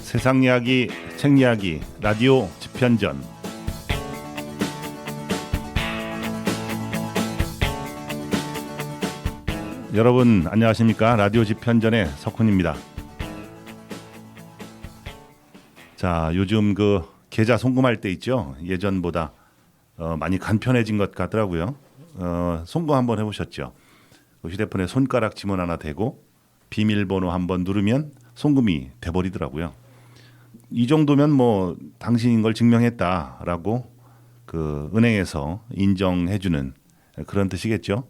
세상 이야기, 책 이야기, 라디오 집현전. 여러분 안녕하십니까? 라디오 집현전의 석훈입니다. 자, 요즘 그 계좌 송금할 때 있죠. 예전보다 많이 간편해진 것 같더라고요. 송금 한번 해보셨죠? 휴대폰에 손가락 지문 하나 대고 비밀번호 한번 누르면 송금이 돼버리더라고요. 이 정도면 뭐 당신인 걸 증명했다라고 그 은행에서 인정해주는 그런 뜻이겠죠.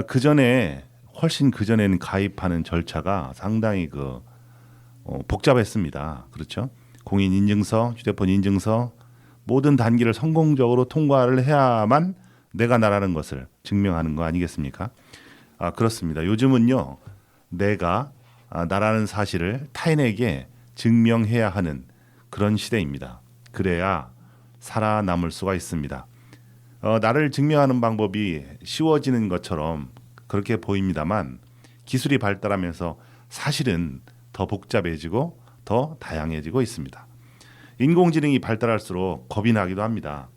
그 전에 훨씬 그 전에는 가입하는 절차가 상당히 복잡했습니다. 그렇죠? 공인 인증서, 휴대폰 인증서 모든 단계를 성공적으로 통과를 해야만 내가 나라는 것을 증명하는 거 아니겠습니까? 그렇습니다. 요즘은요, 내가 나라는 사실을 타인에게 증명해야 하는 그런 시대입니다. 그래야 살아남을 수가 있습니다. 나를 증명하는 방법이 쉬워지는 것처럼 그렇게 보입니다만 기술이 발달하면서 사실은 더 복잡해지고 더 다양해지고 있습니다. 인공지능이 발달할수록 겁이 나기도 합니다.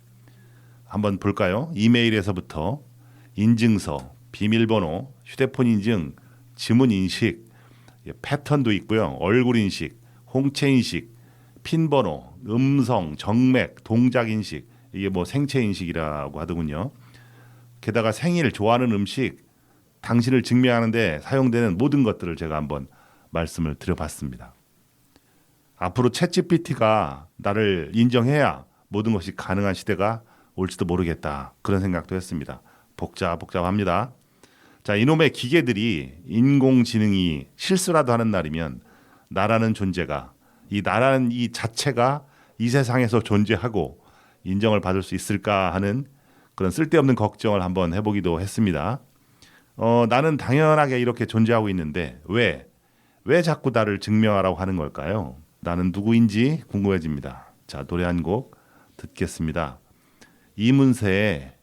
한번 볼까요? 이메일에서부터 인증서, 비밀번호, 휴대폰 인증, 지문 인식, 패턴도 있고요. 얼굴 인식, 홍채 인식, 핀 번호, 음성, 정맥, 동작 인식, 이게 뭐 생체 인식이라고 하더군요. 게다가 생일, 좋아하는 음식, 당신을 증명하는데 사용되는 모든 것들을 제가 한번 말씀을 드려봤습니다. 앞으로 챗GPT가 나를 인정해야 모든 것이 가능한 시대가 올지도 모르겠다. 그런 생각도 했습니다. 복잡합니다. 자, 이놈의 기계들이 인공지능이 실수라도 하는 날이면 나라는 존재가, 이 나라는 이 자체가 이 세상에서 존재하고 인정을 받을 수 있을까 하는 그런 쓸데없는 걱정을 한번 해보기도 했습니다. 나는 당연하게 이렇게 존재하고 있는데 왜 자꾸 나를 증명하라고 하는 걸까요? 나는 누구인지 궁금해집니다. 자, 노래 한 곡 듣겠습니다. 이문세의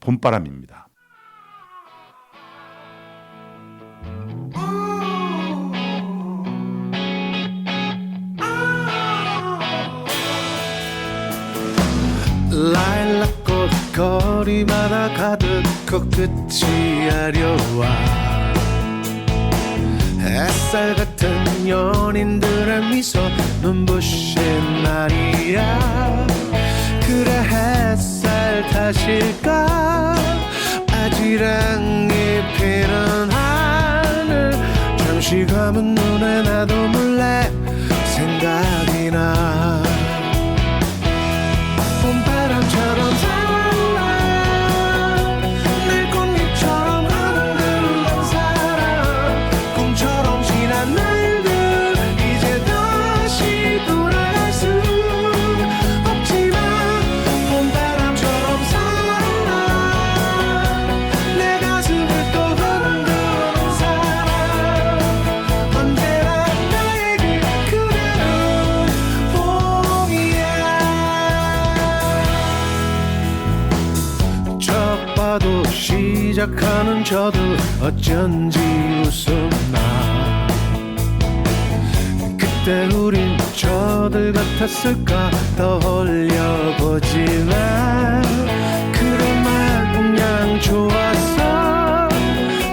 봄바람입니다. 라일락꽃 거리마다 가득 코끝이 아려와 햇살 같은 연인들의 미소 눈부신 날이야. 그래 햇살 탓일까 아지랑이 피는 하늘 잠시 감은 눈에 나도 몰래 생각이 나. 봄바람처럼 살아 늘 꽃잎처럼 흔들리는 사람 꿈처럼 지난 날들 이제 다시 돌아갈 수 없지만 봄바람처럼 살아 내 가슴을 또 흔드는 사람 언제나 나에게 그대는 봄이야. 첫 봐도 시작하는 저도 어쩐지 웃음나. 그때 우린 저들 같았을까 떠올려보지만 그런 말 그냥 좋았어.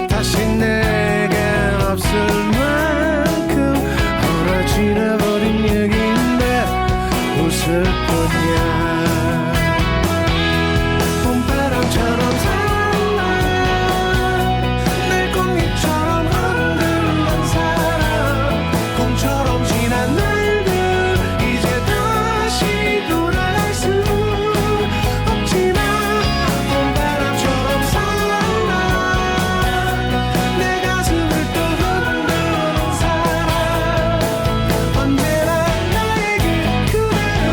다시 내겐 없을 만큼 헐어지나버린 얘기인데 웃을 뿐이야. 봄바람처럼 살아 늘 꽃잎처럼 흔들리는 사람 꿈처럼 지난 날들 이제 다시 돌아갈 수 없지만 봄바람처럼 살아 내 가슴을 또 흔드는 사람 언제나 나에게 그대는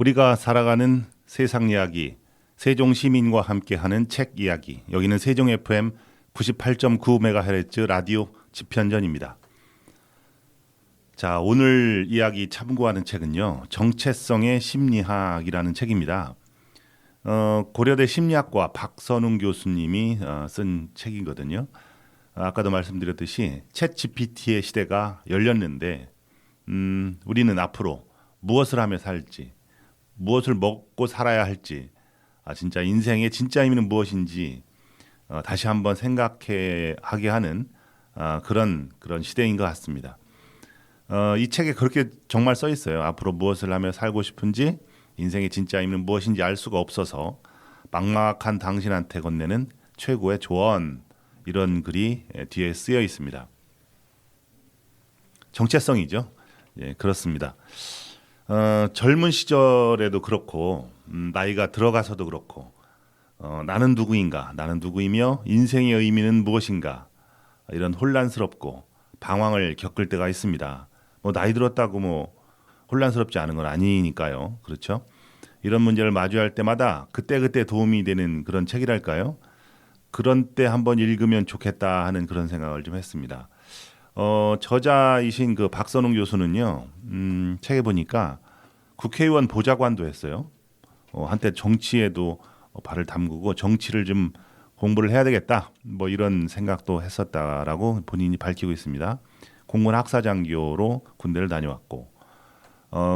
우리가 살아가는 세상 이야기, 세종 시민과 함께하는 책 이야기. 여기는 세종 FM 98.9MHz 라디오 집현전입니다. 자, 오늘 이야기 참고하는 책은요, 정체성의 심리학이라는 책입니다. 고려대 심리학과 박선웅 교수님이 쓴 책이거든요. 아까도 말씀드렸듯이 챗 GPT의 시대가 열렸는데 우리는 앞으로 무엇을 하며 살지, 무엇을 먹고 살아야 할지, 진짜 인생의 진짜 의미는 무엇인지 다시 한번 생각하게 하는 그런 시대인 것 같습니다. 이 책에 그렇게 정말 써 있어요. 앞으로 무엇을 하며 살고 싶은지, 인생의 진짜 의미는 무엇인지 알 수가 없어서 막막한 당신한테 건네는 최고의 조언, 이런 글이 뒤에 쓰여 있습니다. 정체성이죠. 예, 그렇습니다. 젊은 시절에도 그렇고 나이가 들어가서도 그렇고 나는 누구인가, 나는 누구이며 인생의 의미는 무엇인가, 이런 혼란스럽고 방황을 겪을 때가 있습니다. 뭐 나이 들었다고 뭐 혼란스럽지 않은 건 아니니까요. 그렇죠? 이런 문제를 마주할 때마다 그때그때 도움이 되는 그런 책이랄까요? 그런 때 한번 읽으면 좋겠다 하는 그런 생각을 좀 했습니다. 저자이신 그 박선웅 교수는요, 책에 보니까 국회의원 보좌관도 했어요. 한때 정치에도 발을 담그고 정치를 좀 공부를 해야 되겠다, 뭐 이런 생각도 했었다라고 본인이 밝히고 있습니다. 공군 학사장교로 군대를 다녀왔고,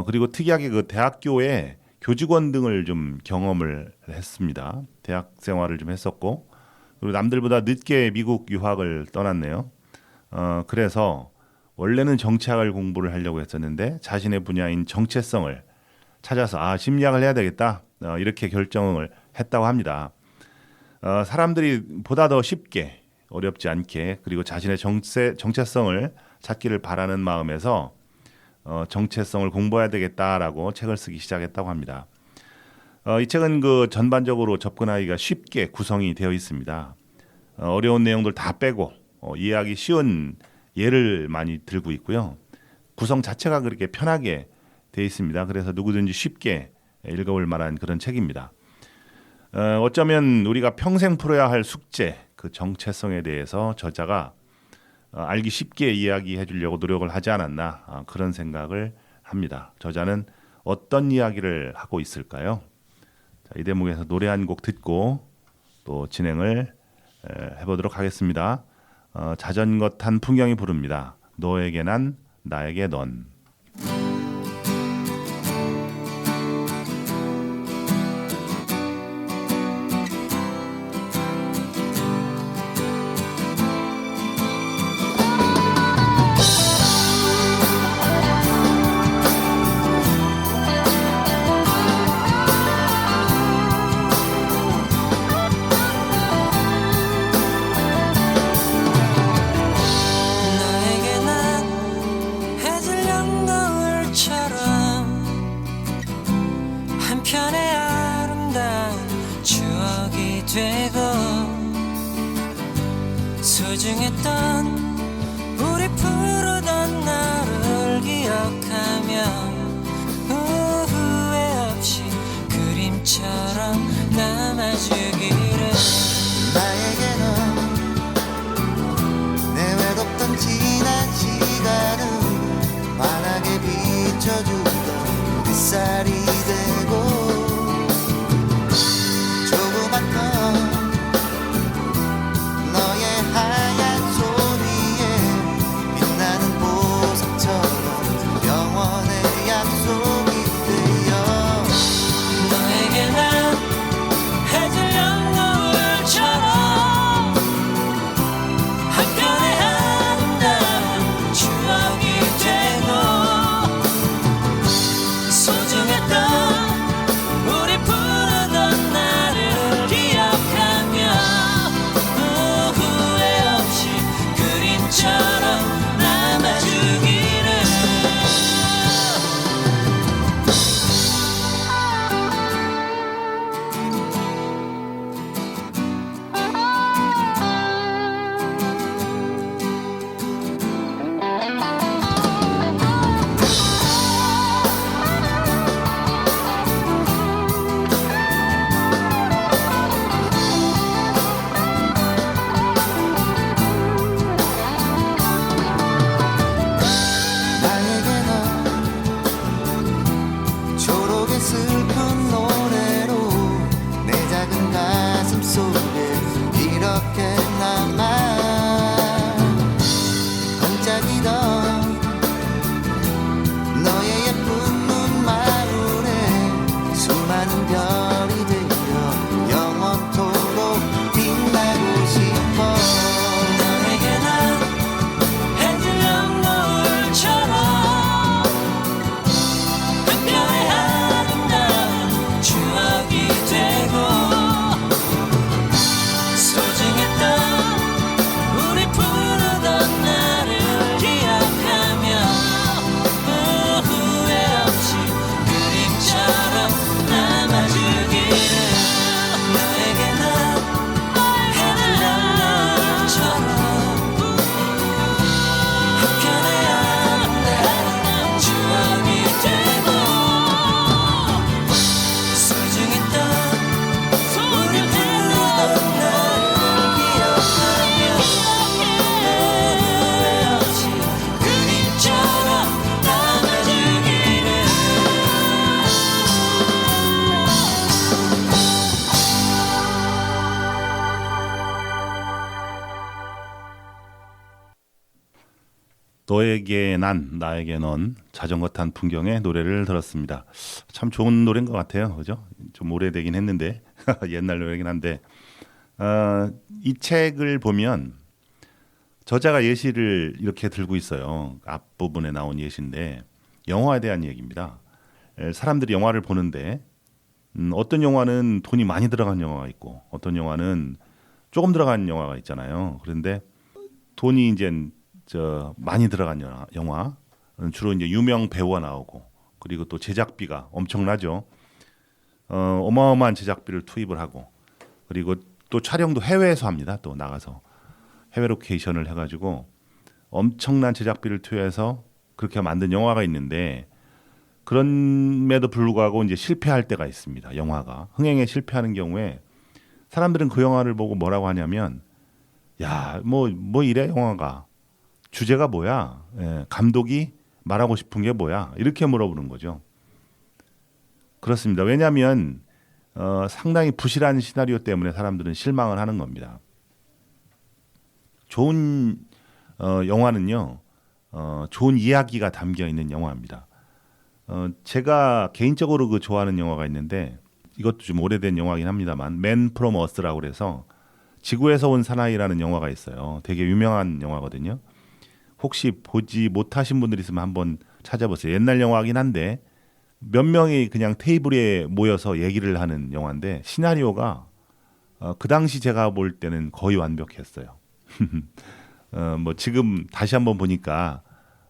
그리고 특이하게 그 대학교에 교직원 등을 좀 경험을 했습니다. 대학 생활을 좀 했었고, 그리고 남들보다 늦게 미국 유학을 떠났네요. 그래서 원래는 정치학을 공부를 하려고 했었는데 자신의 분야인 정체성을 찾아서 심리학을 해야 되겠다, 이렇게 결정을 했다고 합니다. 사람들이 보다 더 쉽게, 어렵지 않게, 그리고 자신의 정체성을 찾기를 바라는 마음에서 정체성을 공부해야 되겠다라고 책을 쓰기 시작했다고 합니다. 이 책은 그 전반적으로 접근하기가 쉽게 구성이 되어 있습니다. 어려운 내용들 다 빼고 이해하기 쉬운 예를 많이 들고 있고요. 구성 자체가 그렇게 편하게 되어 있습니다. 그래서 누구든지 쉽게 읽어볼 만한 그런 책입니다. 어쩌면 우리가 평생 풀어야 할 숙제, 그 정체성에 대해서 저자가 알기 쉽게 이야기해 주려고 노력을 하지 않았나, 그런 생각을 합니다. 저자는 어떤 이야기를 하고 있을까요? 자, 이 대목에서 노래 한 곡 듣고 또 진행을 해보도록 하겠습니다. 자전거 탄 풍경이 부릅니다. 너에게 난, 나에게 넌. 너에게 난 해질녘 노을처럼 한편의 아름다운 추억이 되고, 소중했던 우리 부르던 나를 기억하며 후회 없이 그림처럼 남아주기를. 나에게는 내 외롭던 지난 시간을 환하게 비춰주던 햇살이 되고, 조그맣던 너의 하얀 손 너에게 난 나에게 넌 자전거 탄 풍경의 노래를 들었습니다. 참 좋은 노래인 것 같아요. 그죠? 좀 오래되긴 했는데 옛날 노래긴 한데 이 책을 보면 저자가 예시를 이렇게 들고 있어요. 앞부분에 나온 예시인데 영화에 대한 얘기입니다. 사람들이 영화를 보는데 어떤 영화는 돈이 많이 들어간 영화가 있고 어떤 영화는 조금 들어간 영화가 있잖아요. 그런데 돈이 이제 많이 들어간 영화 주로 이제 유명 배우가 나오고 그리고 또 제작비가 엄청나죠. 어마어마한 제작비를 투입을 하고 그리고 또 촬영도 해외에서 합니다. 또 나가서 해외 로케이션을 해가지고 엄청난 제작비를 투여해서 그렇게 만든 영화가 있는데 그럼에도 불구하고 이제 실패할 때가 있습니다. 영화가 흥행에 실패하는 경우에 사람들은 그 영화를 보고 뭐라고 하냐면 야, 뭐 이래 영화가 주제가 뭐야? 감독이 말하고 싶은 게 뭐야? 이렇게 물어보는 거죠. 그렇습니다. 왜냐하면 상당히 부실한 시나리오 때문에 사람들은 실망을 하는 겁니다. 좋은 영화는요, 좋은 이야기가 담겨 있는 영화입니다. 제가 개인적으로 좋아하는 영화가 있는데 이것도 좀 오래된 영화긴 합니다만 맨 프롬 어스라고 그래서 지구에서 온 사나이라는 영화가 있어요. 되게 유명한 영화거든요. 혹시 보지 못하신 분들 있으면 한번 찾아보세요. 옛날 영화긴 한데 몇 명이 그냥 테이블에 모여서 얘기를 하는 영화인데 시나리오가 그 당시 제가 볼 때는 거의 완벽했어요. 뭐 지금 다시 한번 보니까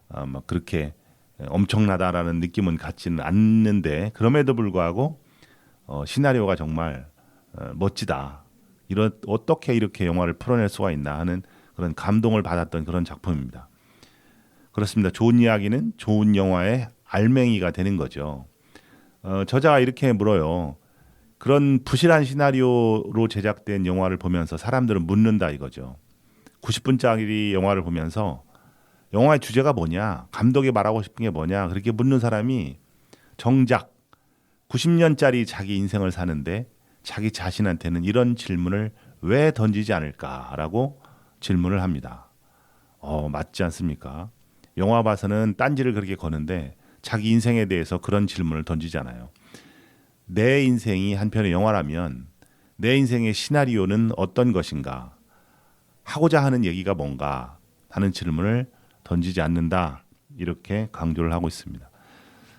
막 그렇게 엄청나다라는 느낌은 갖지는 않는데 그럼에도 불구하고 시나리오가 정말 멋지다. 어떻게 이렇게 영화를 풀어낼 수가 있나 하는 그런 감동을 받았던 그런 작품입니다. 그렇습니다. 좋은 이야기는 좋은 영화의 알맹이가 되는 거죠. 저자가 이렇게 물어요. 그런 부실한 시나리오로 제작된 영화를 보면서 사람들은 묻는다 이거죠. 90분짜리 영화를 보면서 영화의 주제가 뭐냐, 감독이 말하고 싶은 게 뭐냐 그렇게 묻는 사람이 정작 90년짜리 자기 인생을 사는데 자기 자신한테는 이런 질문을 왜 던지지 않을까라고 질문을 합니다. 맞지 않습니까? 영화 봐서는 딴지를 그렇게 거는데 자기 인생에 대해서 그런 질문을 던지잖아요. 내 인생이 한편의 영화라면 내 인생의 시나리오는 어떤 것인가? 하고자 하는 얘기가 뭔가 하는 질문을 던지지 않는다. 이렇게 강조를 하고 있습니다.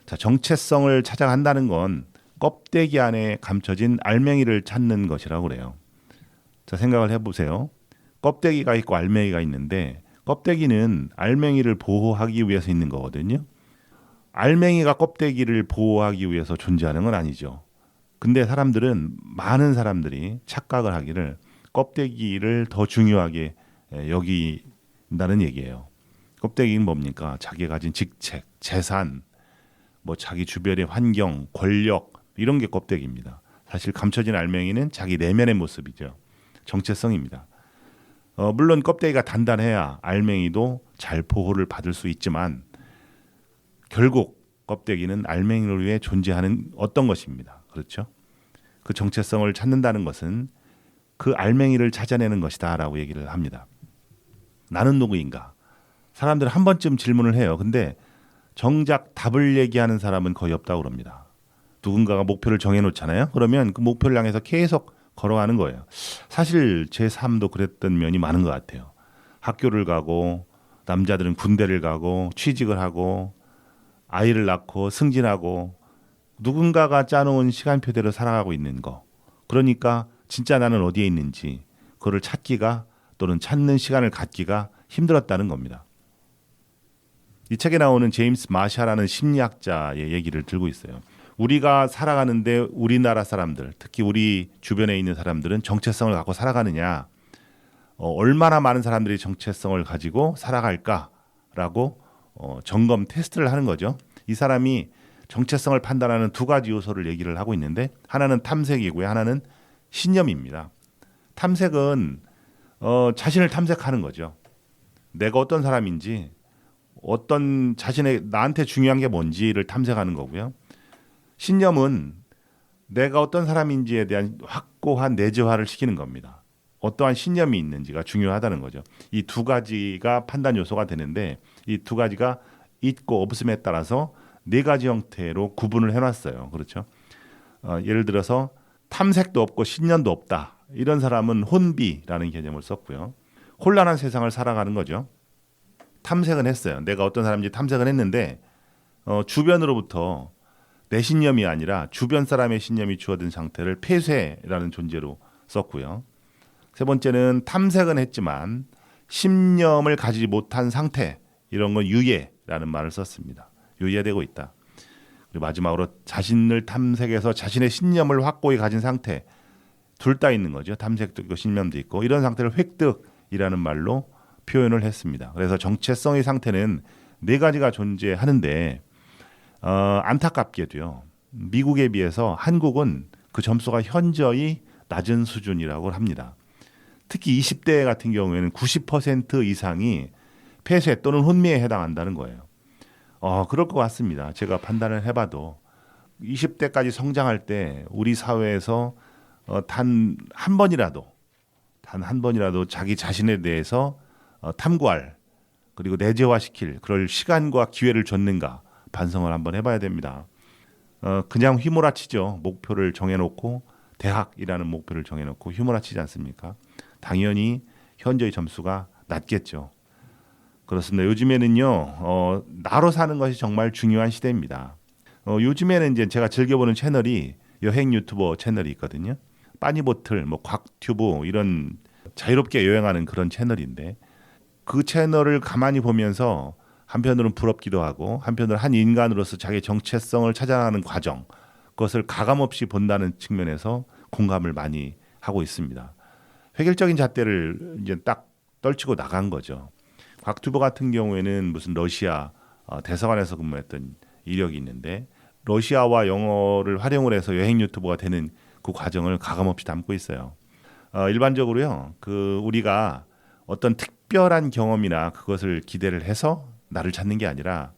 자, 정체성을 찾아간다는 건 껍데기 안에 감춰진 알맹이를 찾는 것이라고 그래요. 자, 생각을 해보세요. 껍데기가 있고 알맹이가 있는데 껍데기는 알맹이를 보호하기 위해서 있는 거거든요. 알맹이가 껍데기를 보호하기 위해서 존재하는 건 아니죠. 근데 많은 사람들이 착각을 하기를 껍데기를 더 중요하게 여긴다는 얘기예요. 껍데기는 뭡니까? 자기가 가진 직책, 재산, 뭐 자기 주변의 환경, 권력 이런 게 껍데기입니다. 사실 감춰진 알맹이는 자기 내면의 모습이죠. 정체성입니다. 물론 껍데기가 단단해야 알맹이도 잘 보호를 받을 수 있지만 결국 껍데기는 알맹이를 위해 존재하는 어떤 것입니다. 그렇죠? 그 정체성을 찾는다는 것은 그 알맹이를 찾아내는 것이다라고 얘기를 합니다. 나는 누구인가? 사람들은 한 번쯤 질문을 해요. 근데 정작 답을 얘기하는 사람은 거의 없다고 그럽니다. 누군가가 목표를 정해놓잖아요. 그러면 그 목표를 향해서 계속 걸어가는 거예요. 사실 제 삶도 그랬던 면이 많은 것 같아요. 학교를 가고 남자들은 군대를 가고 취직을 하고 아이를 낳고 승진하고 누군가가 짜놓은 시간표대로 살아가고 있는 거. 그러니까 진짜 나는 어디에 있는지 그거를 찾기가 또는 찾는 시간을 갖기가 힘들었다는 겁니다. 이 책에 나오는 제임스 마샤라는 심리학자의 얘기를 들고 있어요. 우리가 살아가는데 우리나라 사람들, 특히 우리 주변에 있는 사람들은 정체성을 갖고 살아가느냐, 얼마나 많은 사람들이 정체성을 가지고 살아갈까라고 점검 테스트를 하는 거죠. 이 사람이 정체성을 판단하는 두 가지 요소를 얘기를 하고 있는데 하나는 탐색이고요, 하나는 신념입니다. 탐색은 자신을 탐색하는 거죠. 내가 어떤 사람인지, 어떤 나한테 중요한 게 뭔지를 탐색하는 거고요. 신념은 내가 어떤 사람인지에 대한 확고한 내재화를 시키는 겁니다. 어떠한 신념이 있는지가 중요하다는 거죠. 이 두 가지가 판단 요소가 되는데 이 두 가지가 있고 없음에 따라서 네 가지 형태로 구분을 해놨어요. 그렇죠? 예를 들어서 탐색도 없고 신념도 없다. 이런 사람은 혼비라는 개념을 썼고요. 혼란한 세상을 살아가는 거죠. 탐색은 했어요. 내가 어떤 사람인지 탐색은 했는데 주변으로부터 내 신념이 아니라 주변 사람의 신념이 주어든 상태를 폐쇄라는 존재로 썼고요. 세 번째는 탐색은 했지만 신념을 가지지 못한 상태, 이런 건 유예라는 말을 썼습니다. 유예되고 있다. 그리고 마지막으로 자신을 탐색해서 자신의 신념을 확고히 가진 상태, 둘 다 있는 거죠. 탐색도 있고 신념도 있고, 이런 상태를 획득이라는 말로 표현을 했습니다. 그래서 정체성의 상태는 네 가지가 존재하는데 안타깝게도요, 미국에 비해서 한국은 그 점수가 현저히 낮은 수준이라고 합니다. 특히 20대 같은 경우에는 90% 이상이 폐쇄 또는 혼미에 해당한다는 거예요. 그럴 것 같습니다. 제가 판단을 해봐도 20대까지 성장할 때 우리 사회에서 단 한 번이라도 자기 자신에 대해서 탐구할, 그리고 내재화시킬 그럴 시간과 기회를 줬는가 반성을 한번 해봐야 됩니다. 그냥 휘몰아치죠. 목표를 정해놓고 대학이라는 목표를 정해놓고 휘몰아치지 않습니까? 당연히 현저히 점수가 낮겠죠. 그렇습니다. 요즘에는요, 나로 사는 것이 정말 중요한 시대입니다. 요즘에는 이제 제가 즐겨보는 채널이 여행 유튜버 채널이 있거든요. 빠니보틀, 곽튜브 이런 자유롭게 여행하는 그런 채널인데, 그 채널을 가만히 보면서 한편으로는 부럽기도 하고 한편으로는 한 인간으로서 자기 정체성을 찾아가는 과정, 그것을 가감없이 본다는 측면에서 공감을 많이 하고 있습니다. 획일적인 잣대를 이제 딱 떨치고 나간 거죠. 곽튜버 같은 경우에는 무슨 러시아 대사관에서 근무했던 이력이 있는데, 러시아와 영어를 활용을 해서 여행 유튜버가 되는 그 과정을 가감없이 담고 있어요. 일반적으로요, 우리가 어떤 특별한 경험이나 그것을 기대를 해서 나를 찾는 게 아니라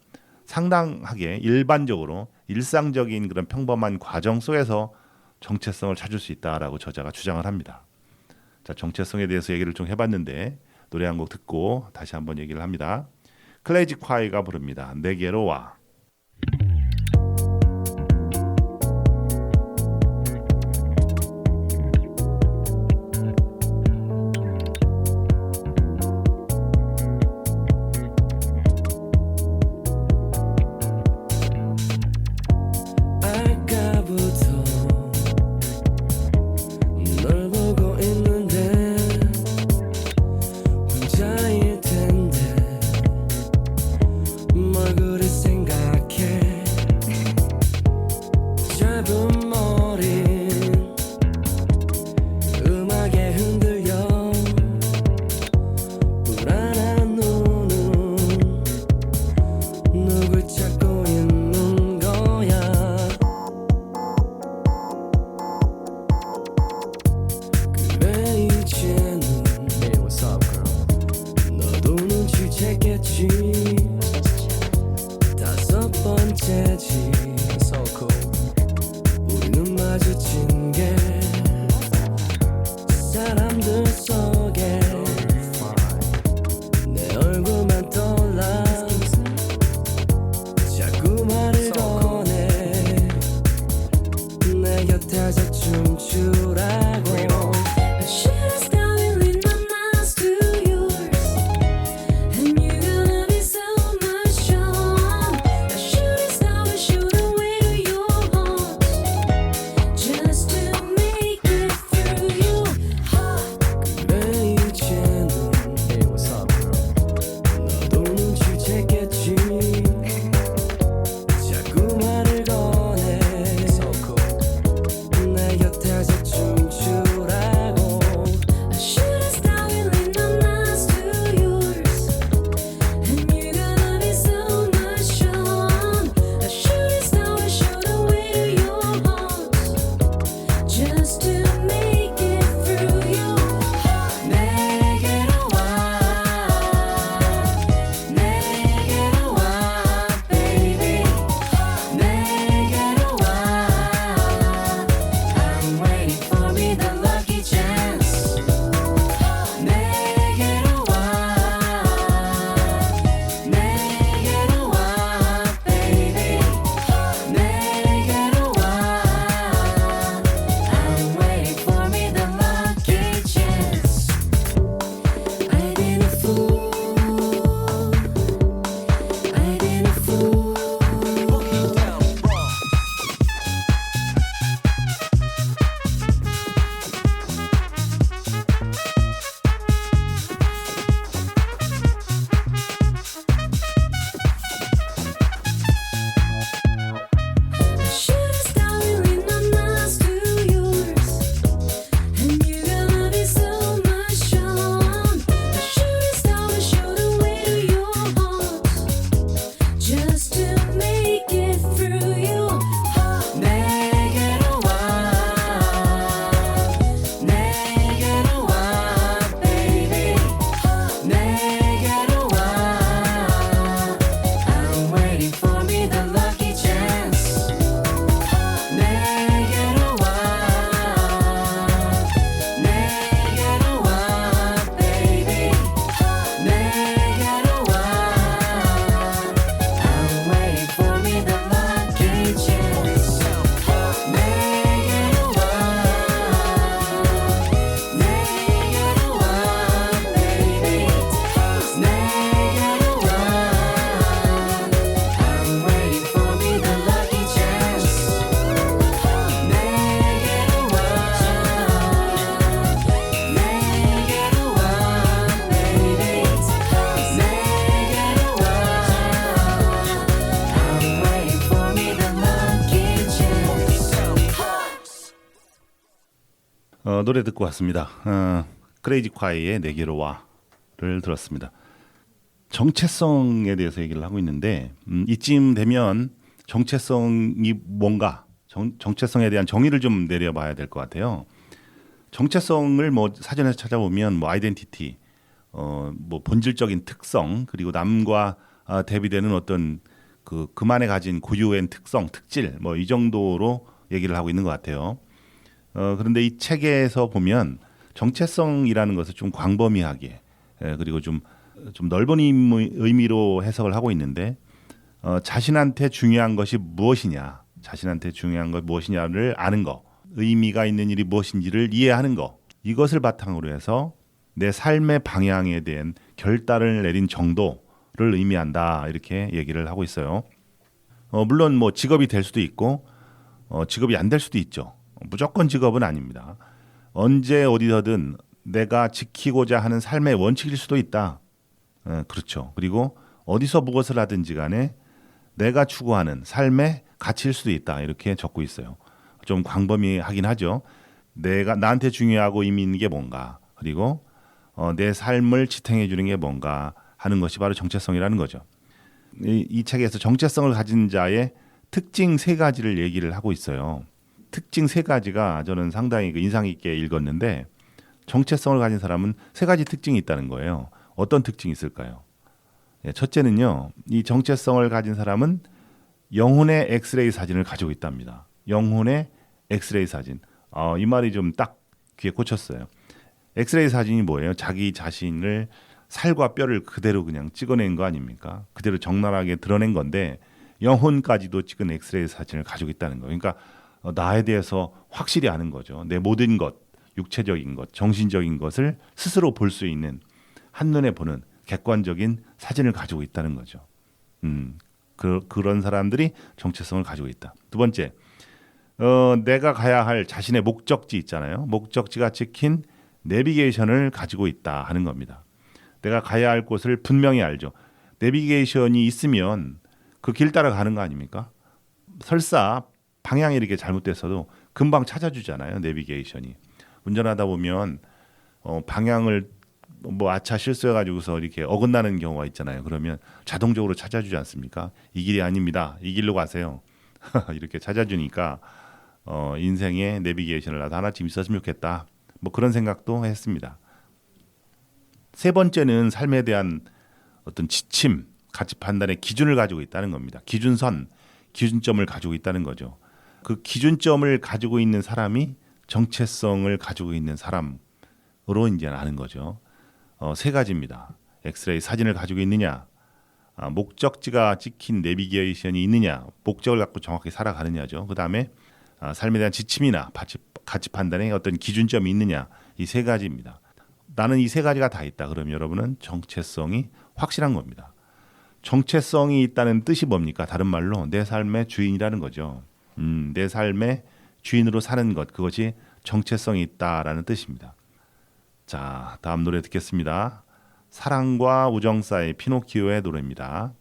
상당하게 일반적으로 일상적인 그런 평범한 과정 속에서 정체성을 찾을 수 있다라고 저자가 주장을 합니다. 자, 정체성에 대해서 얘기를 좀 해봤는데 노래 한 곡 듣고 다시 한번 얘기를 합니다. 클래식콰이가 부릅니다. 내게로 와. 아까부터 널 보고 있는데 혼자일 텐데 뭘 그리 생각해. 짧은 머린 음악에 흔들려 불안한 눈은 누굴 찾고 있는 거야. 그래 이제는 Hey, what's up, girl? 너도 눈치챘겠지. 다섯 번째지. So cool. 우리는 마주친 게 사람들 속에 내 얼굴만 떠올라. 자꾸 말을 꺼내 내 곁에서 춤추라고. Shit is going with my eyes to yours, and you're gonna be so 노래 듣고 왔습니다. 크레이지 콰이의 내게로 와를 들었습니다. 정체성에 대해서 얘기를 하고 있는데 이쯤 되면 정체성이 뭔가 정체성에 대한 정의를 좀 내려봐야 될 것 같아요. 정체성을 뭐 사전에서 찾아보면 뭐 아이덴티티, 뭐 본질적인 특성, 그리고 남과 대비되는 어떤 그만에 가진 고유한 특성, 특질, 뭐 이 정도로 얘기를 하고 있는 것 같아요. 그런데 이 책에서 보면 정체성이라는 것을 좀 광범위하게, 그리고 좀 넓은 의미로 해석을 하고 있는데, 자신한테 중요한 것이 무엇이냐, 자신한테 중요한 것이 무엇이냐를 아는 거, 의미가 있는 일이 무엇인지를 이해하는 거, 이것을 바탕으로 해서 내 삶의 방향에 대한 결단을 내린 정도를 의미한다, 이렇게 얘기를 하고 있어요. 물론 뭐 직업이 될 수도 있고 직업이 안 될 수도 있죠. 무조건 직업은 아닙니다. 언제 어디서든 내가 지키고자 하는 삶의 원칙일 수도 있다. 그렇죠. 그리고 어디서 무엇을 하든지 간에 내가 추구하는 삶의 가치일 수도 있다. 이렇게 적고 있어요. 좀 광범위하긴 하죠. 내가 나한테 중요하고 의미 있는 게 뭔가, 그리고 내 삶을 지탱해 주는 게 뭔가 하는 것이 바로 정체성이라는 거죠. 이 책에서 정체성을 가진 자의 특징 3가지를 얘기를 하고 있어요. 특징 3가지가 저는 상당히 인상 있게 읽었는데, 정체성을 가진 사람은 3가지 특징이 있다는 거예요. 어떤 특징이 있을까요? 첫째는요, 이 정체성을 가진 사람은 영혼의 엑스레이 사진을 가지고 있답니다. 영혼의 엑스레이 사진. 이 말이 좀 딱 귀에 꽂혔어요. 엑스레이 사진이 뭐예요? 자기 자신을 살과 뼈를 그대로 그냥 찍어낸 거 아닙니까? 그대로 적나라하게 드러낸 건데, 영혼까지도 찍은 엑스레이 사진을 가지고 있다는 거예요. 그러니까 나에 대해서 확실히 아는 거죠. 내 모든 것, 육체적인 것, 정신적인 것을 스스로 볼 수 있는, 한눈에 보는 객관적인 사진을 가지고 있다는 거죠. 그런 사람들이 정체성을 가지고 있다. 두 번째, 내가 가야 할 자신의 목적지 있잖아요. 목적지가 찍힌 내비게이션을 가지고 있다 하는 겁니다. 내가 가야 할 곳을 분명히 알죠. 내비게이션이 있으면 그 길 따라 가는 거 아닙니까? 설사 방향이 이렇게 잘못됐어도 금방 찾아주잖아요. 내비게이션이. 운전하다 보면 방향을 뭐 아차 실수해가지고서 이렇게 어긋나는 경우가 있잖아요. 그러면 자동적으로 찾아주지 않습니까? 이 길이 아닙니다. 이 길로 가세요. 이렇게 찾아주니까 인생에 내비게이션을 나도 하나쯤 있었으면 좋겠다. 뭐 그런 생각도 했습니다. 세 번째는 삶에 대한 어떤 지침, 가치 판단의 기준을 가지고 있다는 겁니다. 기준선, 기준점을 가지고 있다는 거죠. 그 기준점을 가지고 있는 사람이 정체성을 가지고 있는 사람으로 이제 아는 거죠. 3가지입니다. 엑스레이 사진을 가지고 있느냐, 목적지가 찍힌 내비게이션이 있느냐, 목적을 갖고 정확히 살아가느냐죠. 그 다음에 삶에 대한 지침이나 가치 판단의 어떤 기준점이 있느냐, 이 3가지입니다. 나는 이 3가지가 다 있다. 그럼 여러분은 정체성이 확실한 겁니다. 정체성이 있다는 뜻이 뭡니까? 다른 말로 내 삶의 주인이라는 거죠. 내 삶의 주인으로 사는 것, 그것이 정체성이 있다라는 뜻입니다. 자, 다음 노래 듣겠습니다. 사랑과 우정 사이 피노키오의 노래입니다.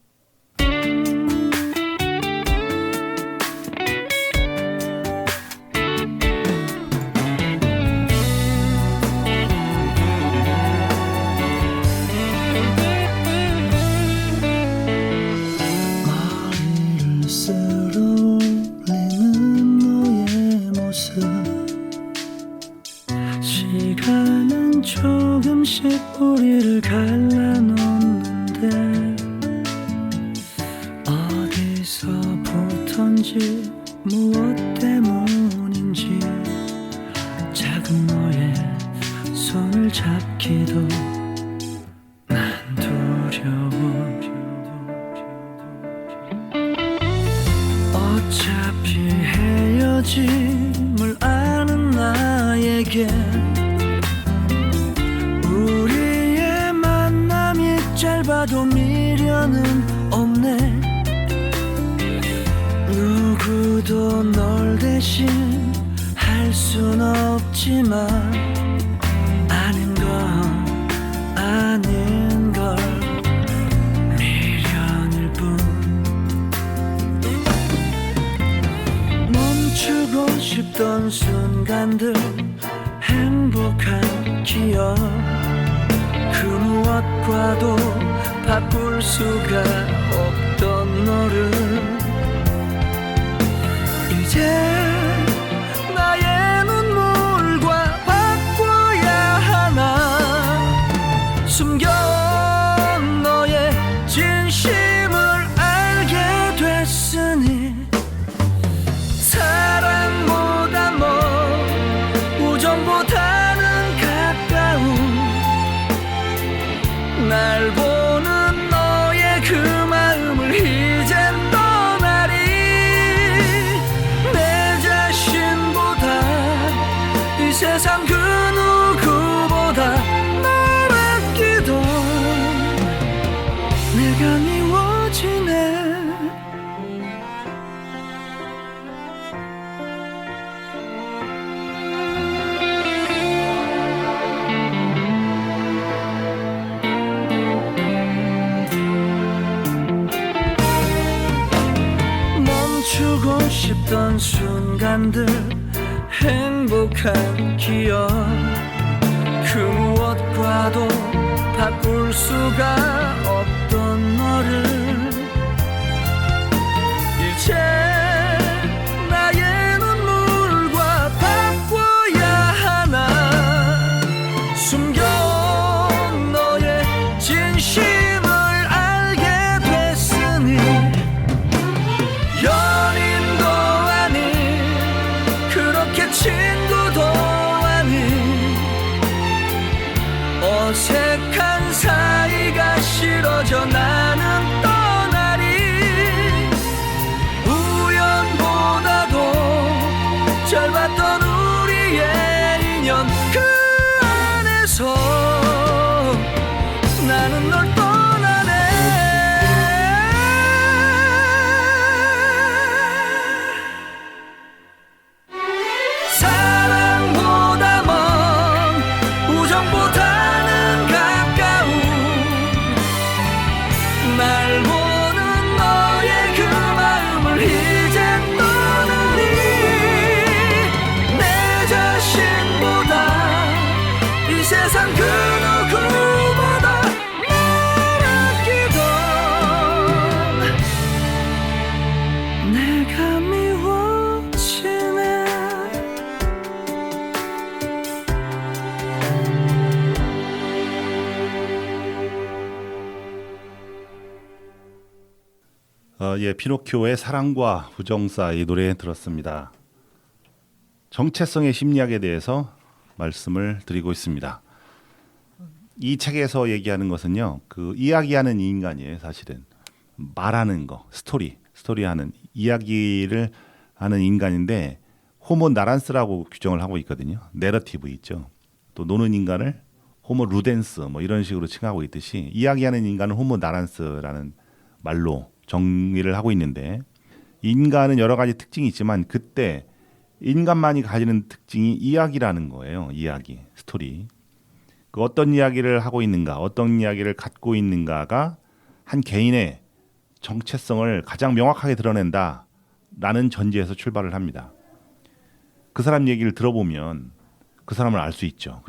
시간은 조금씩 우리를 갈라놓는데 어디서부턴지 무엇 때문인지 작은 너의 손을 잡기도 난 두려워. 어차피 헤어짐을 아는 나에게 우리의 만남이 짧아도 미련은 없네. 누구도 널 대신 할 순 없지만 아는 건 아는 걸 미련일 뿐. 멈추고 싶던 순간들 행복한 기억 그 무엇과도 바꿀 수가 없던 너를 이제 나의 눈물과 바꿔야 하나 숨겨온 너의 진심을 알게 됐으니 사랑보다 먼 우정보다는 가까운 날 보는 너의 그 마음을 이젠 떠나리 내 자신보다 이 세상 그 누구보다 날 아끼던 내가 미워지네 멈추고 싶던 순간들 행복한 기억 그 무엇과도 바꿀 수가 없던 너를 이제 나의 눈물과 바꿔야 하나 숨겨온 너의 진심을 알게 됐으니 연인도 아닌 그렇게 친구도 아닌 어색한 사이가 싫어져 나는 떠나리 우연보다도 짧았던 우리의 인연 그 안에서 나는 널 떠나네 사랑보다 먼 우정보다는 가까운 날 보는 너의 그 마음을 이젠 떠나리 내 자신보다 이 세상 그 누구보다 날 아끼던 내가 미워지네 예, 피노키오의 사랑과 부정 사이 노래 들었습니다. 정체성의 심리학에 대해서 말씀을 드리고 있습니다. 이 책에서 얘기하는 것은요, 그 이야기하는 인간이에요. 사실은 말하는 거, 스토리하는 이야기를 하는 인간인데 호모 나란스라고 규정을 하고 있거든요. 내러티브 있죠. 또 노는 인간을 호모 루덴스 뭐 이런 식으로 칭하고 있듯이 이야기하는 인간은 호모 나란스라는 말로 정의를 하고 있는데 인간은 여러 가지 특징이 있지만 그때 인간만이 가지는 특징이 이야기라는 거예요. 이야기, 스토리. 그 어떤 이야기를 하고 있는가, 어떤 이야기를 갖고 있는가가 한 개인의 정체성을 가장 명확하게 드러낸다라는 전제에서 출발을 합니다. 그 사람 얘기를 들어보면 그 사람을 알 수 있죠.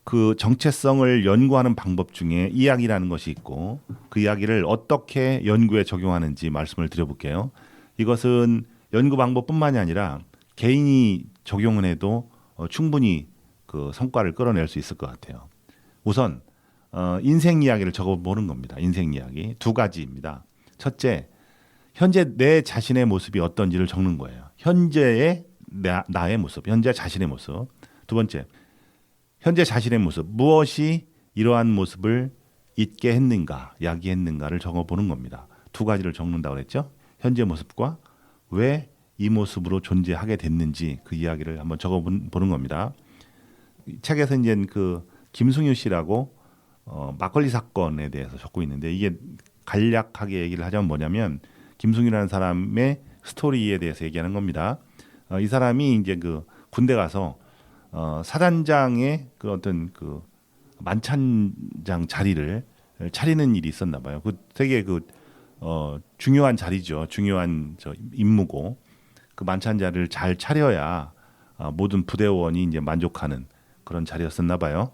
그 정체성을 연구하는 방법 중에 이야기라는 것이 있고 그 이야기를 어떻게 연구에 적용하는지 말씀을 드려볼게요. 이것은 연구 방법뿐만이 아니라 개인이 적용을 해도 충분히 그 성과를 끌어낼 수 있을 것 같아요. 우선 인생 이야기를 적어보는 겁니다. 인생 이야기 두 가지입니다. 첫째, 현재 내 자신의 모습이 어떤지를 적는 거예요. 현재의 나의 모습, 현재 자신의 모습. 두 번째, 현재 자신의 모습, 무엇이 이러한 모습을 있게 했는가, 야기했는가를 적어보는 겁니다. 두 가지를 적는다고 그랬죠. 현재 모습과 왜 이 모습으로 존재하게 됐는지 그 이야기를 한번 적어보는 겁니다. 책에서 이제 그 김승유 씨라고 막걸리 사건에 대해서 적고 있는데 이게 간략하게 얘기를 하자면 뭐냐면 김승유라는 사람의 스토리에 대해서 얘기하는 겁니다. 이 사람이 이제 그 군대 가서 사단장의 그 어떤 그 만찬장 자리를 차리는 일이 있었나 봐요. 그 되게 그 중요한 자리죠. 중요한 임무고 그 만찬 자리를 잘 차려야 모든 부대원이 이제 만족하는 그런 자리였었나 봐요.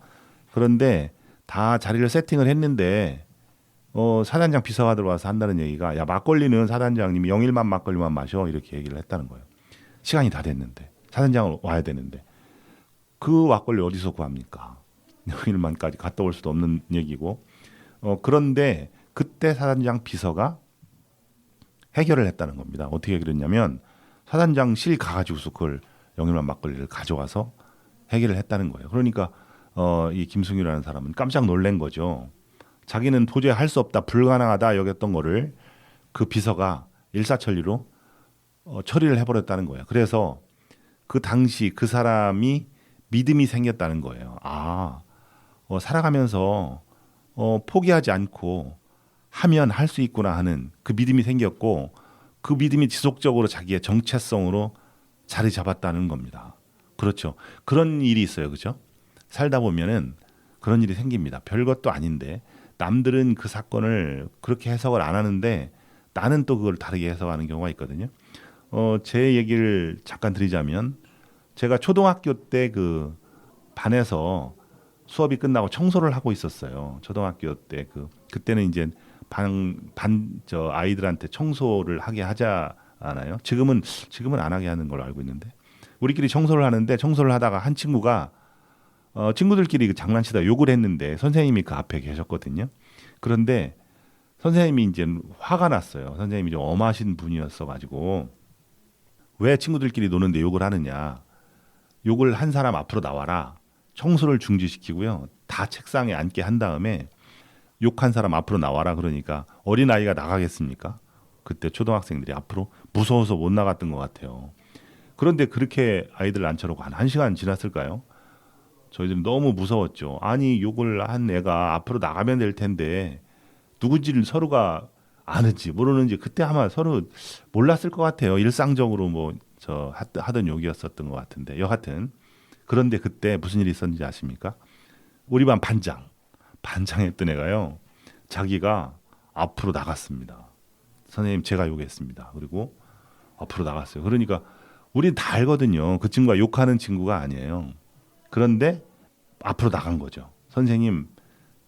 그런데 다 자리를 세팅을 했는데 사단장 비서가 들어와서 한다는 얘기가 야 막걸리는 사단장님이 영일만 막걸리만 마셔 이렇게 얘기를 했다는 거예요. 시간이 다 됐는데 사단장은 와야 되는데 그 막걸리 어디서 구합니까? 영일만까지 갔다 올 수도 없는 얘기고 그런데 그때 사단장 비서가 해결을 했다는 겁니다. 어떻게 그랬냐면 사단장실 가가지고서 그걸 영일만 막걸리를 가져와서 해결을 했다는 거예요. 그러니까 이 김승유라는 사람은 깜짝 놀란 거죠. 자기는 도저히 할 수 없다, 불가능하다 여겼던 거를 그 비서가 일사천리로 처리를 해버렸다는 거예요. 그래서 그 당시 그 사람이 믿음이 생겼다는 거예요. 살아가면서 포기하지 않고 하면 할 수 있구나 하는 그 믿음이 생겼고 그 믿음이 지속적으로 자기의 정체성으로 자리 잡았다는 겁니다. 그렇죠. 그런 일이 있어요. 그죠? 살다 보면은 그런 일이 생깁니다. 별것도 아닌데 남들은 그 사건을 그렇게 해석을 안 하는데 나는 또 그걸 다르게 해석하는 경우가 있거든요. 제 얘기를 잠깐 드리자면 제가 초등학교 때 그 반에서 수업이 끝나고 청소를 하고 있었어요. 초등학교 때 그때는 이제 저 아이들한테 청소를 하게 하잖아요. 지금은 안 하게 하는 걸로 알고 있는데 우리끼리 청소를 하는데 청소를 하다가 한 친구가 친구들끼리 장난치다 욕을 했는데 선생님이 그 앞에 계셨거든요. 그런데 선생님이 이제 화가 났어요. 선생님이 좀 엄하신 분이었어가지고 왜 친구들끼리 노는데 욕을 하느냐. 욕을 한 사람 앞으로 나와라. 청소를 중지시키고요. 다 책상에 앉게 한 다음에 욕한 사람 앞으로 나와라. 그러니까 어린아이가 나가겠습니까? 그때 초등학생들이 앞으로 무서워서 못 나갔던 것 같아요. 그런데 그렇게 아이들 앉혀놓고 한 1시간 지났을까요? 저희들은 너무 무서웠죠. 아니 욕을 한 애가 앞으로 나가면 될 텐데 누군지를 서로가 아는지 모르는지 그때 아마 서로 몰랐을 것 같아요. 일상적으로 하던 욕이었었던 것 같은데 여하튼 그런데 그때 무슨 일이 있었는지 아십니까? 우리 반 반장했던 애가요. 자기가 앞으로 나갔습니다. 선생님 제가 욕했습니다. 그리고 앞으로 나갔어요. 그러니까 우리 다 알거든요. 그 친구가 욕하는 친구가 아니에요. 그런데 앞으로 나간 거죠. 선생님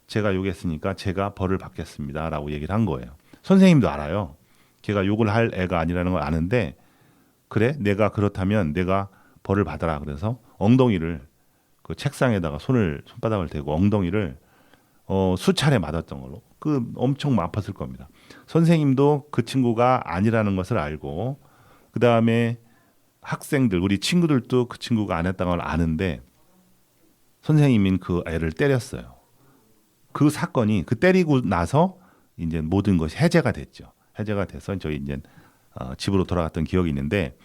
제가 욕했으니까 제가 벌을 받겠습니다 라고 얘기를 한 거예요. 선생님도 알아요. 걔가 욕을 할 애가 아니라는 걸 아는데 그래 내가 그렇다면 내가 벌을 받아라. 그래서 엉덩이를 그 책상에다가 손바닥을 대고 엉덩이를 수차례 맞았던 걸로 엄청 아팠을 겁니다. 선생님도 그 친구가 아니라는 것을 알고 그 다음에 학생들 우리 친구들도 그 친구가 안 했다는 걸 아는데 선생님인 그 애를 때렸어요. 그 사건이 때리고 나서 이제 모든 것이 해제가 됐죠. 해제가 돼서 저희 이제 집으로 돌아갔던 기억이 있는데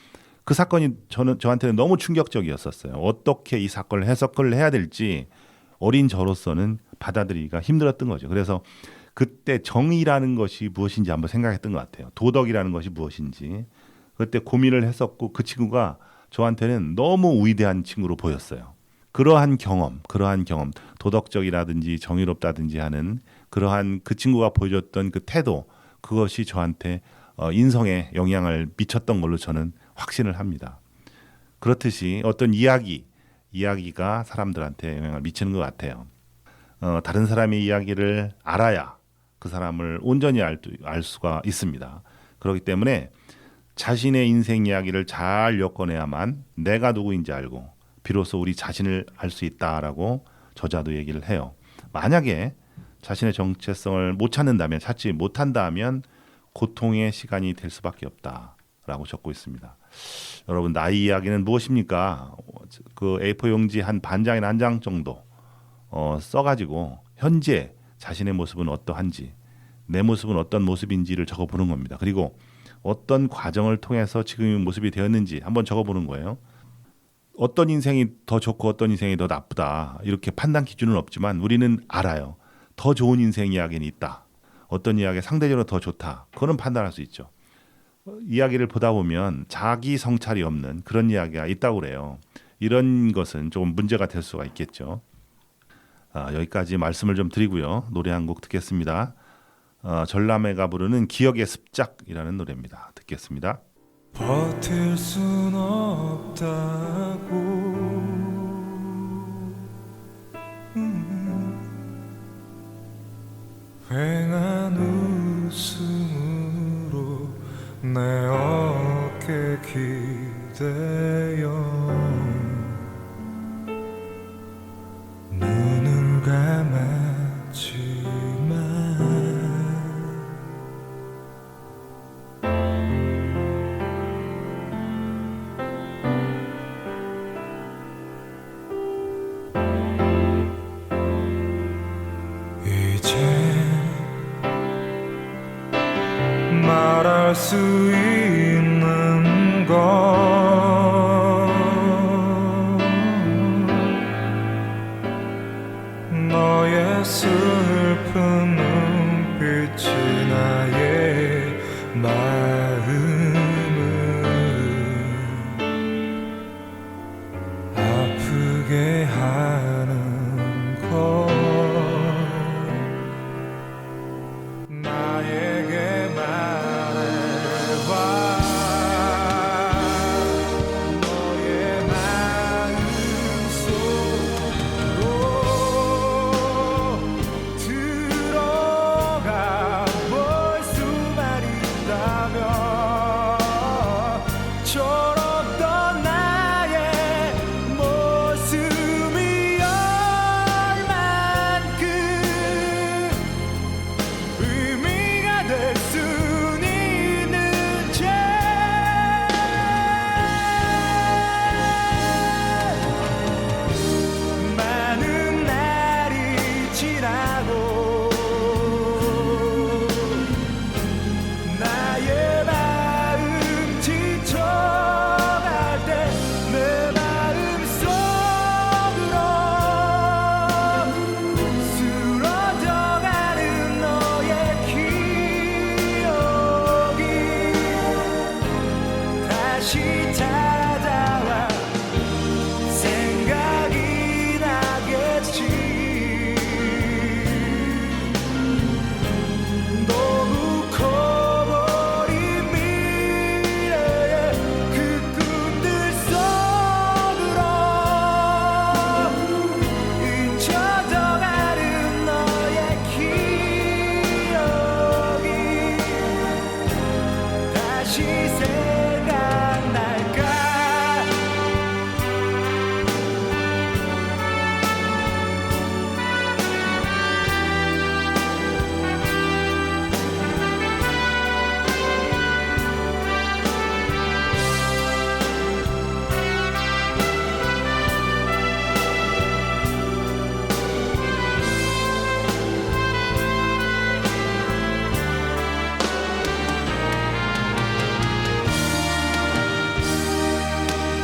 그 사건이 저한테는 너무 충격적이었었어요. 어떻게 이 사건을 해석을 해야 될지 어린 저로서는 받아들이기가 힘들었던 거죠. 그래서 그때 정의라는 것이 무엇인지 한번 생각했던 것 같아요. 도덕이라는 것이 무엇인지 그때 고민을 했었고 그 친구가 저한테는 너무 위대한 친구로 보였어요. 그러한 경험, 도덕적이라든지 정의롭다든지 하는 그러한 그 친구가 보여줬던 그 태도, 그것이 저한테 인성에 영향을 미쳤던 걸로 저는 확신을 합니다. 그렇듯이 어떤 이야기가 사람들한테 영향을 미치는 것 같아요. 다른 사람의 이야기를 알아야 그 사람을 온전히 알 수가 있습니다. 그렇기 때문에 자신의 인생 이야기를 잘 엮어내야만 내가 누구인지 알고 비로소 우리 자신을 알 수 있다라고 저자도 얘기를 해요. 만약에 자신의 정체성을 못 찾지 못한다면 고통의 시간이 될 수밖에 없다라고 적고 있습니다. 여러분 나의 이야기는 무엇입니까? 그 A4 용지 한 반장이나 한 장 정도 써가지고 현재 자신의 모습은 어떠한지 내 모습은 어떤 모습인지를 적어보는 겁니다. 그리고 어떤 과정을 통해서 지금의 모습이 되었는지 한번 적어보는 거예요. 어떤 인생이 더 좋고 어떤 인생이 더 나쁘다 이렇게 판단 기준은 없지만 우리는 알아요. 더 좋은 인생 이야기는 있다. 어떤 이야기가 상대적으로 더 좋다. 그거는 판단할 수 있죠. 이야기를 보다 보면 자기 성찰이 없는 그런 이야기가 있다고 그래요. 이런 것은 조금 문제가 될 수가 있겠죠. 여기까지 말씀을 좀 드리고요. 노래 한 곡 듣겠습니다. 전람회가 부르는 기억의 습작이라는 노래입니다. 듣겠습니다. 버틸 순 없다고 휑한 웃음으로 내 어깨 기대어 눈을 감았지만 이제 말할 수 있는 건 너의 슬픈 눈빛이 나의 마음을 아프게 하는 것 나에게 말해봐 너의 마음속으로 들어가 볼 수만 있다면 철없던 나의 모습이 얼만큼 의미가 될 수 있는지 많은 날이 지나고 나의 마음 지쳐갈 때 내 마음속으로 쓰러져가는 너의 기억이 다시 찾아와 생각이 나겠지 너무 커버린 미래의 그 꿈들 속으로 잊혀져가는 너의 기억이 다시 생각날까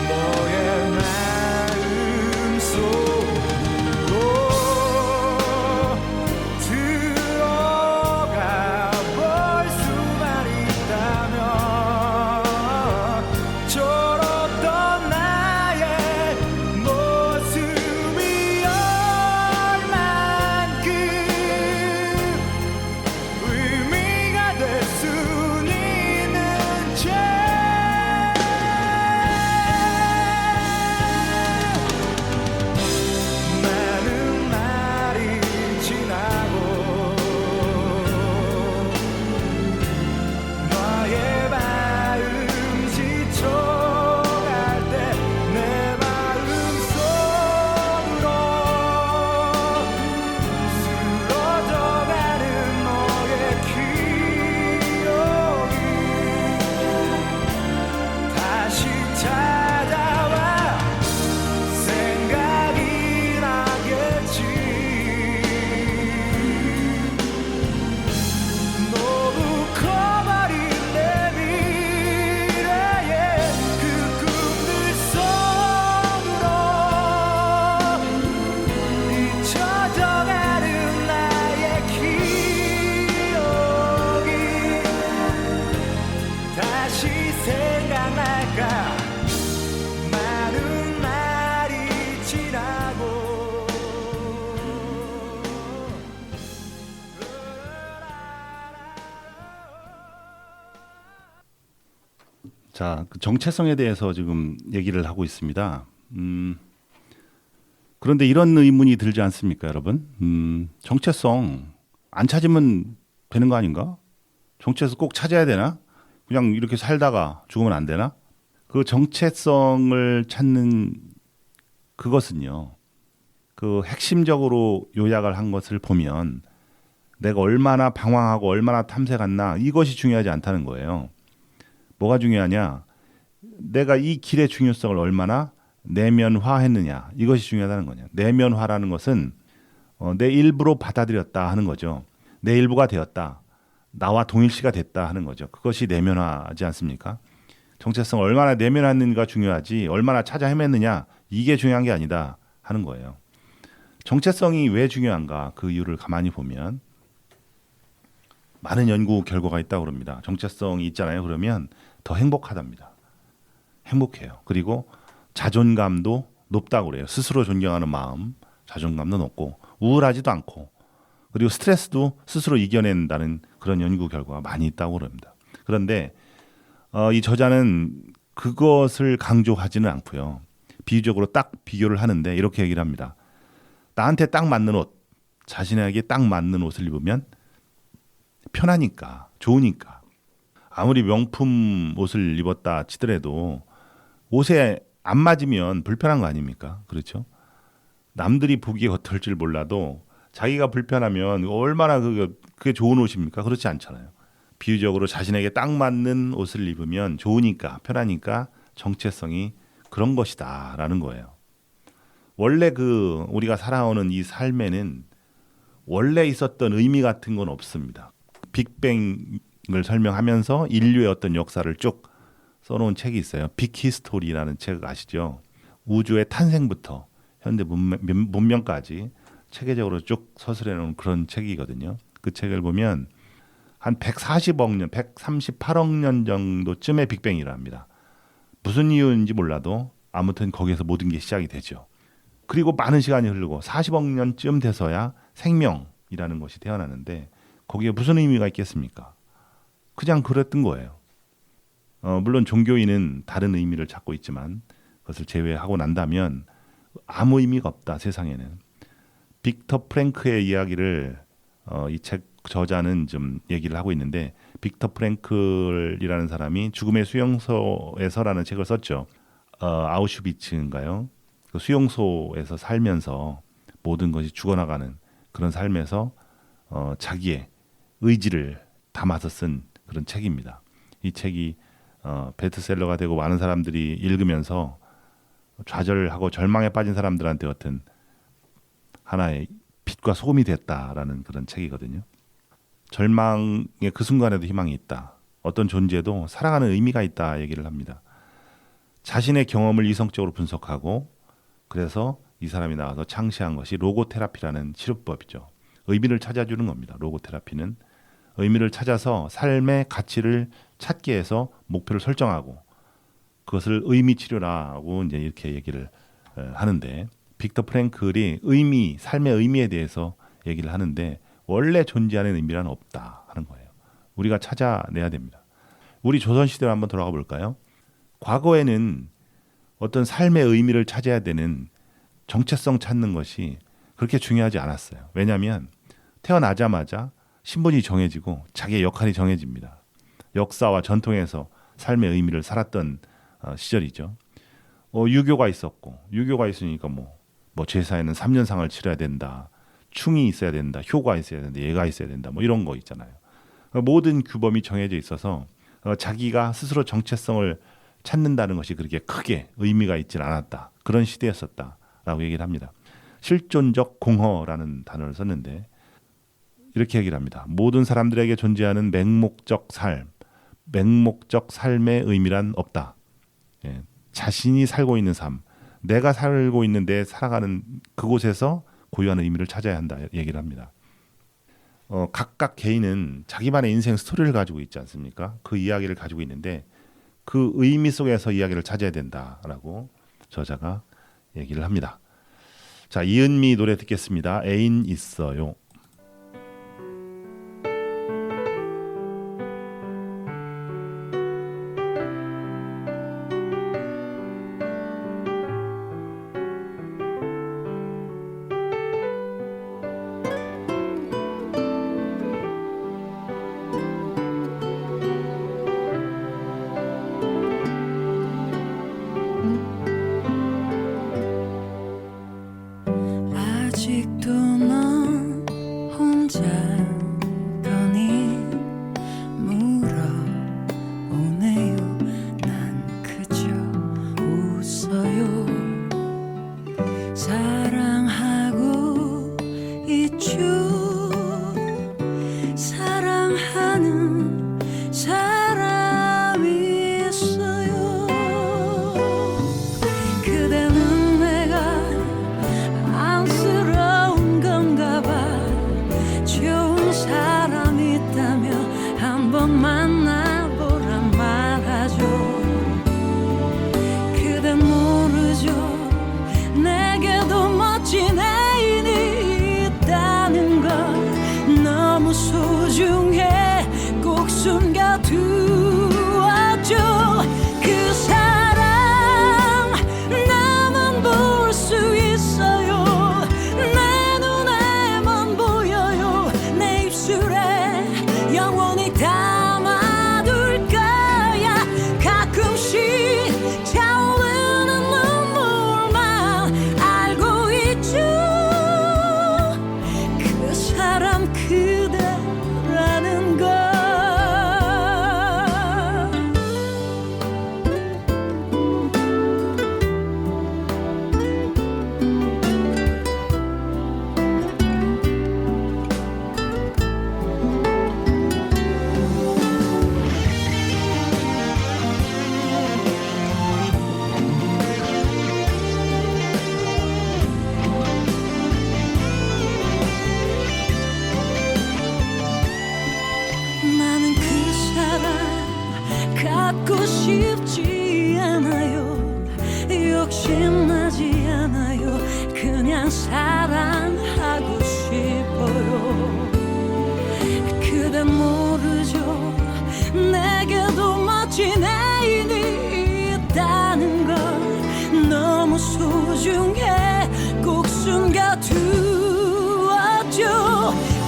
너의 마음속으로 들어가 볼 수만 있다면 철없던 나의 모습이 얼만큼 의미가 될 수 있는지 많은 날이 지나고 너의 마음 지쳐갈 때 내 마음속으로 쓰러져가는 너의 기억이 다시 찾아와 생각이 나겠지 너무 커버린 내 미래의 그 꿈들 속으로 잊혀져가는 나의 기억이 다시 생각날까 많은 날이 지나고 자, 그 정체성에 대해서 지금 얘기를 하고 있습니다. 그런데 이런 의문이 들지 않습니까, 여러분? 정체성 안 찾으면 되는 거 아닌가? 정체성 꼭 찾아야 되나? 그냥 이렇게 살다가 죽으면 안 되나? 그 정체성을 찾는 그것은요. 그 핵심적으로 요약을 한 것을 보면 내가 얼마나 방황하고 얼마나 탐색했나 이것이 중요하지 않다는 거예요. 뭐가 중요하냐? 내가 이 길의 중요성을 얼마나 내면화했느냐 이것이 중요하다는 거냐. 내면화라는 것은 내 일부로 받아들였다 하는 거죠. 내 일부가 되었다. 나와 동일시가 됐다 하는 거죠. 그것이 내면화지 않습니까? 정체성을 얼마나 내면화했는가 중요하지 얼마나 찾아 헤맸느냐 이게 중요한 게 아니다 하는 거예요. 정체성이 왜 중요한가 그 이유를 가만히 보면 많은 연구 결과가 있다고 그럽니다. 정체성이 있잖아요. 그러면 더 행복하답니다. 행복해요. 그리고 자존감도 높다고 그래요. 스스로 존경하는 마음, 자존감도 높고 우울하지도 않고 그리고 스트레스도 스스로 이겨낸다는 그런 연구 결과가 많이 있다고 그럽니다. 그런데 이 저자는 그것을 강조하지는 않고요. 비유적으로 딱 비교를 하는데 이렇게 얘기를 합니다. 나한테 딱 맞는 옷, 자신에게 딱 맞는 옷을 입으면 편하니까, 좋으니까. 아무리 명품 옷을 입었다 치더라도 옷에 안 맞으면 불편한 거 아닙니까? 그렇죠? 남들이 보기에 어떨 줄 몰라도 자기가 불편하면 얼마나 그게 좋은 옷입니까? 그렇지 않잖아요. 비유적으로 자신에게 딱 맞는 옷을 입으면 좋으니까, 편하니까 정체성이 그런 것이다라는 거예요. 원래 우리가 살아오는 이 삶에는 원래 있었던 의미 같은 건 없습니다. 빅뱅을 설명하면서 인류의 어떤 역사를 쭉 써놓은 책이 있어요. 빅 히스토리라는 책 아시죠? 우주의 탄생부터 현대 문명까지 체계적으로 쭉 서술해 놓은 그런 책이거든요. 그 책을 보면 한 140억 년, 138억 년 정도쯤에 빅뱅이라 합니다. 무슨 이유인지 몰라도 아무튼 거기에서 모든 게 시작이 되죠. 그리고 많은 시간이 흐르고 40억 년쯤 돼서야 생명이라는 것이 태어나는데 거기에 무슨 의미가 있겠습니까? 그냥 그랬던 거예요. 물론 종교인은 다른 의미를 찾고 있지만 그것을 제외하고 난다면 아무 의미가 없다 세상에는. 빅터 프랭크의 이야기를 이 책 저자는 좀 얘기를 하고 있는데 빅터 프랭클이라는 사람이 죽음의 수용소에서라는 책을 썼죠. 아우슈비츠인가요? 그 수용소에서 살면서 모든 것이 죽어나가는 그런 삶에서 자기의 의지를 담아서 쓴 그런 책입니다. 이 책이 베스트셀러가 되고 많은 사람들이 읽으면서 좌절하고 절망에 빠진 사람들한테 어떤 하나의 빛과 소금이 됐다라는 그런 책이거든요. 절망의 그 순간에도 희망이 있다. 어떤 존재도 살아가는 의미가 있다 얘기를 합니다. 자신의 경험을 이성적으로 분석하고 그래서 이 사람이 나와서 창시한 것이 로고테라피라는 치료법이죠. 의미를 찾아주는 겁니다. 로고테라피는 의미를 찾아서 삶의 가치를 찾게 해서 목표를 설정하고 그것을 의미 치료라고 이제 이렇게 얘기를 하는데 빅터 프랭클이 의미, 삶의 의미에 대해서 얘기를 하는데 원래 존재하는 의미란 없다 하는 거예요. 우리가 찾아내야 됩니다. 우리 조선시대로 한번 돌아가 볼까요? 과거에는 어떤 삶의 의미를 찾아야 되는 정체성 찾는 것이 그렇게 중요하지 않았어요. 왜냐하면 태어나자마자 신분이 정해지고 자기의 역할이 정해집니다. 역사와 전통에서 삶의 의미를 살았던 시절이죠. 유교가 있었고 유교가 있으니까 뭐 제사에는 3년상을 치러야 된다. 충이 있어야 된다. 효가 있어야 된다. 예가 있어야 된다. 뭐 이런 거 있잖아요. 모든 규범이 정해져 있어서 자기가 스스로 정체성을 찾는다는 것이 그렇게 크게 의미가 있지는 않았다. 그런 시대였었다라고 얘기를 합니다. 실존적 공허라는 단어를 썼는데 이렇게 얘기를 합니다. 모든 사람들에게 존재하는 맹목적 삶의 의미란 없다. 예, 자신이 살고 있는 삶, 내가 살고 있는데 살아가는 그곳에서 고유한 의미를 찾아야 한다 얘기를 합니다. 각각 개인은 자기만의 인생 스토리를 가지고 있지 않습니까? 그 이야기를 가지고 있는데 그 의미 속에서 이야기를 찾아야 된다라고 저자가 얘기를 합니다. 자, 이은미 노래 듣겠습니다. 애인 있어요. 한번 만나보라 말하죠. 그댄 모르죠. 내게도 멋진 애인이 있다는 걸. 너무 소중해 꼭 숨겨두었죠. 그 사람 나만 볼 수 있어요. 내 눈에만 보여요. 내 입술에 영원히 담아둘 거야. 가끔씩 차오르는 눈물만 알고 있죠. 그 사람 그대라는 걸. 나는 그 사람 갖고 싶지 않아요. 욕심나지 않아요. 그냥 사랑하고 싶어요. 그댄 모르죠. 내게도 멋진 애인이 있다는 걸. 너무 소중해 꼭 숨겨두었죠.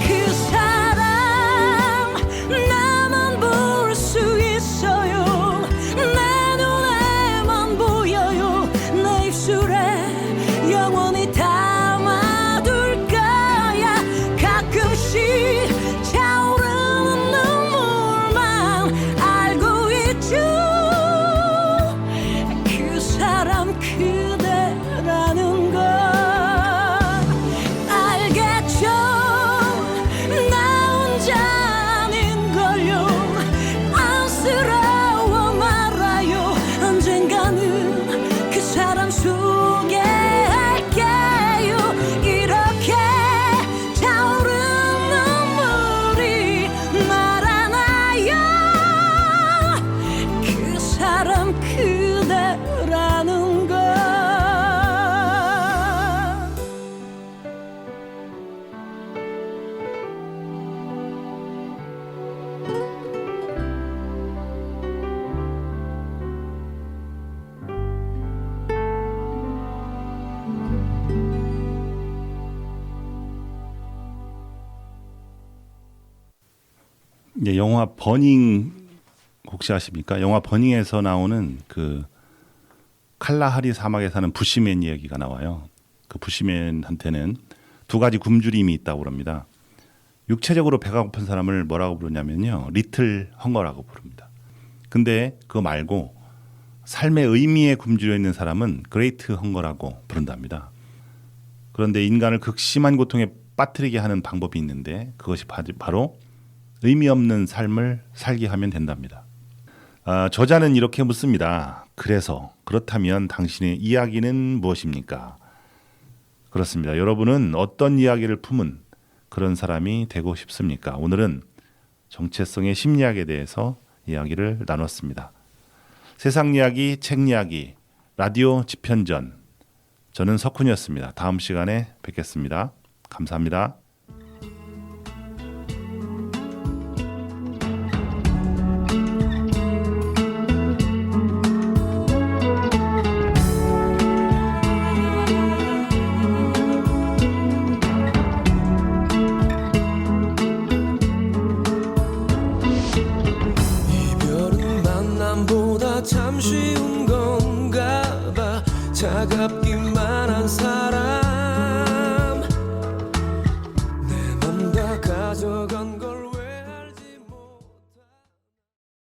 그 사람 나만 볼 수 있어요. 내 눈에만 보여요. 내 입술에 영원히 담아둘 거야. 가끔씩 차오르는 눈물만 알고 있죠. 그 사람 그대라는 걸. 알겠죠. 나 혼자 아닌걸요. 안쓰러워 말아요. 언젠가는 그 사람 소개할게요. 이렇게 차오르는 눈물이 날아나요. 그 사람 그대라는 걸. 이제 영화 버닝 혹시 아십니까? 영화 버닝에서 나오는 그 칼라하리 사막에 사는 부시맨 이야기가 나와요. 그 부시맨한테는 두 가지 굶주림이 있다고 그럽니다. 육체적으로 배가 고픈 사람을 뭐라고 부르냐면요, 리틀 헝거라고 부릅니다. 근데 그거 말고 삶의 의미에 굶주려 있는 사람은 그레이트 헝거라고 부른답니다. 그런데 인간을 극심한 고통에 빠뜨리게 하는 방법이 있는데 그것이 바로 의미 없는 삶을 살게 하면 된답니다. 저자는 이렇게 묻습니다. 그렇다면 당신의 이야기는 무엇입니까? 그렇습니다. 여러분은 어떤 이야기를 품은 그런 사람이 되고 싶습니까? 오늘은 정체성의 심리학에 대해서 이야기를 나눴습니다. 세상 이야기, 책 이야기, 라디오 지편전. 저는 석훈이었습니다. 다음 시간에 뵙겠습니다. 감사합니다.